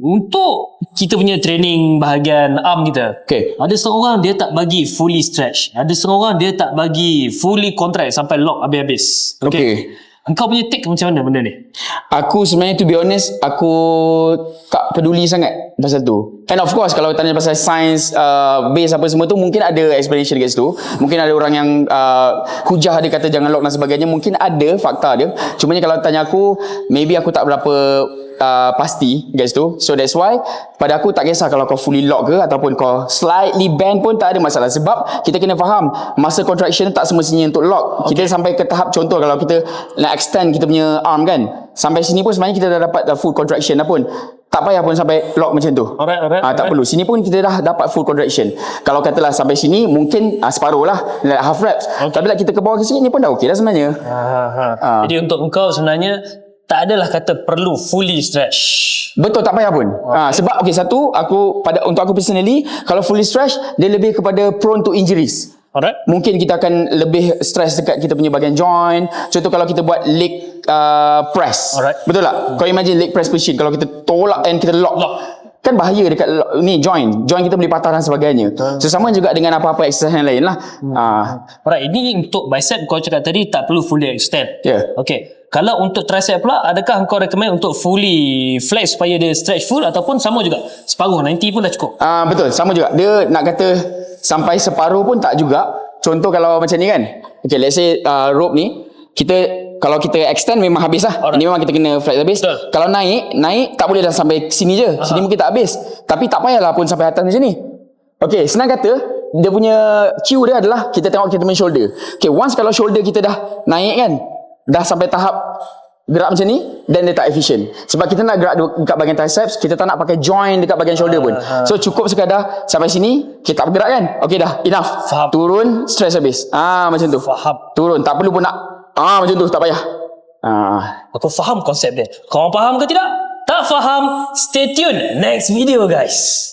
untuk kita punya training bahagian arm kita. Okay. Ada setengah orang dia tak bagi fully stretch. Ada setengah orang dia tak bagi fully contract sampai lock habis-habis. Okay. Engkau punya take macam mana benda ni? Aku sebenarnya to be honest, aku tak peduli sangat pasal tu. And of course kalau tanya pasal science base apa semua tu, mungkin ada explanation kat situ. Mungkin ada orang yang hujah dia kata jangan lock dan sebagainya. Mungkin ada fakta dia. Cuma kalau tanya aku, maybe aku tak berapa pasti kat situ. So that's why pada aku tak kisah kalau kau fully lock ke ataupun kau slightly bend pun tak ada masalah. Sebab kita kena faham muscle contraction tak semestinya untuk lock. Kita sampai ke tahap, contoh kalau kita nak extend kita punya arm kan, sampai sini pun sebenarnya kita dah dapat full contraction dah pun. Tak payah pun sampai lock macam tu. Tak perlu. Sini pun kita dah dapat full contraction. Kalau katalah sampai sini mungkin separuh lah, half reps. Tapi bila kita ke bawah ke sini ni pun dah okey dah sebenarnya. Jadi untuk engkau sebenarnya tak adalah kata perlu fully stretch. Betul, tak payah pun. Sebab satu, untuk aku personally, kalau fully stretch dia lebih kepada prone to injuries. Alright. Mungkin kita akan lebih stress dekat kita punya bahagian joint. Contoh kalau kita buat leg press. Alright. Betul tak? Kau imagine leg press machine, kalau kita tolak and kita lock. Kan bahaya dekat ni joint kita boleh patah dan sebagainya. So sama juga dengan apa-apa exercise yang lain lah. Alright, ini untuk bicep kau cakap tadi tak perlu fully extend. Okay. Kalau untuk tricep pula, adakah kau recommend untuk fully flex supaya dia stretch full ataupun sama juga? Separuh, 90 pun dah cukup? Betul, sama juga. Dia nak kata sampai separuh pun tak juga. Contoh kalau macam ni kan. Okay, let's say rope ni, kalau kita extend memang habis lah. Ini memang kita kena flex habis. Betul. Kalau naik tak boleh dah sampai sini je. Sini mungkin tak habis. Tapi tak payahlah pun sampai atas macam ni. Okay, senang kata, dia punya cue dia adalah kita tengok kita punya shoulder. Okay, once kalau shoulder kita dah naik kan, dah sampai tahap gerak macam ni, dan dia tak efficient. Sebab kita nak gerak dekat bahagian triceps, kita tak nak pakai joint dekat bahagian shoulder pun. So cukup sekadar sampai sini, kita tak bergerak kan. Okay dah, enough. Faham. Turun, stress habis. Macam tu. Faham. Turun, tak perlu pun nak macam tu, tak payah. Aku faham konsep dia. Kau faham ke tidak? Tak faham? Stay tune next video guys.